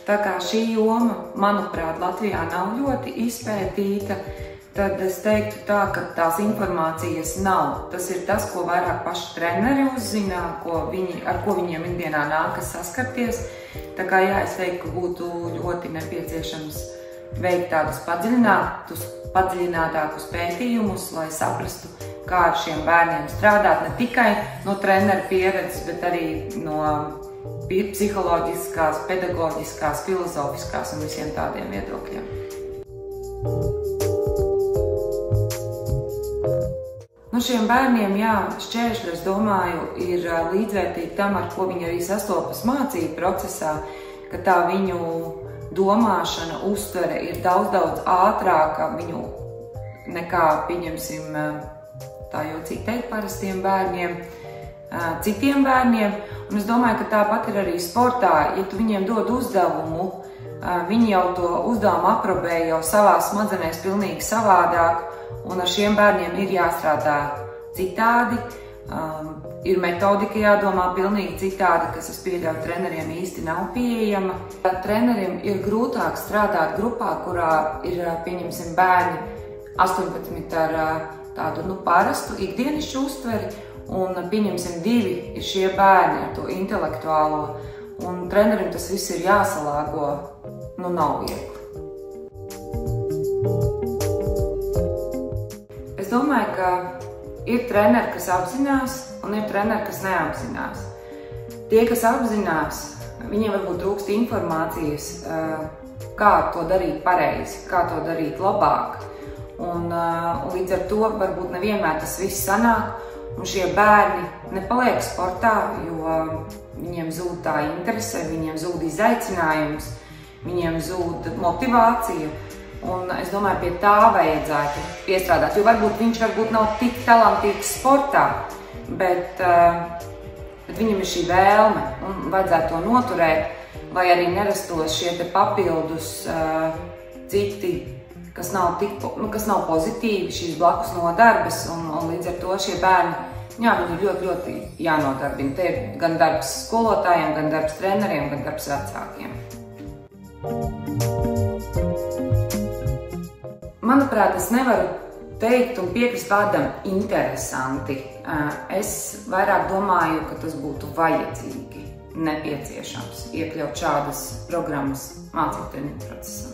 Tā kā šī joma, manuprāt, Latvijā nav ļoti izpētīta, tad es teiktu tā, ka tās informācijas nav. Tas ir tas, ko vairāk paši treneri uzzina, ar ko viņiem ikdienā nākas saskarties. Tā kā jā, es teiktu, ka būtu ļoti nepieciešams veikt tādus padziļinātākus pētījumus, lai saprastu, kā ar šiem bērniem strādāt, ne tikai no treneru pieredzes, bet arī no psiholoģiskās, pedagoģiskās, filozofiskās un visiem tādiem viedokļiem. Nu, šiem bērniem, jā, šķēršļi, es domāju, ir līdzvērtīgi tam, ar ko viņi arī sastopas mācību procesā, ka tā viņu domāšana, uztvere ir daudz ātrāka viņu nekā, pieņemsim, tā jocīgi teikt, parastiem bērniem, citiem bērniem. Un es domāju, ka tāpat ir arī sportā. Ja tu viņiem dod uzdevumu, viņi jau to uzdevumu aprobē jau savā smadzenēs pilnīgi savādāk, un ar šiem bērniem ir jāstrādā citādi. Ir metodika jādomā pilnīgi citādi, kas, es pieļauju, treneriem īsti nav pieejama. Trenerim ir grūtāk strādāt grupā, kurā ir, pieņemsim, bērni 18 ar tādu parastu ikdienišķu uztveri, un, pieņemsim, 2 ir šie bērni ar to intelektuālo, un trenerim tas viss ir jāsalāgo, nav viegli. Es domāju, ka ir treneri, kas apzinās, un ir treneri, kas neapzinās. Tie, kas apzinās, viņiem varbūt trūkst informācijas, kā to darīt pareizi, kā to darīt labāk, un līdz ar to varbūt nevienmēr tas viss sanāk, un šie bērni nepaliek sportā, jo viņiem zūd tā interese, viņiem zūd izaicinājums, viņiem zūd motivācija. Un es domāju, pie tā vajadzētu piestrādāt, jo viņš varbūt nav tik talantīgs sportā, bet viņam ir šī vēlme un vajadzētu to noturēt, lai arī nerastos šie te papildus citi, kas nav pozitīvi, šīs blakus nodarbes, un līdz ar to šie bērni, jā, viņi ir ļoti jānodarbina. Te ir gan darbs skolotājiem, gan darbs treneriem, gan darbs vecākiem. Manuprāt, es nevaru teikt un piekrist vārdam interesanti. Es vairāk domāju, ka tas būtu vajadzīgi, nepieciešams iekļaut šādas programmas mācību treniņu procesā.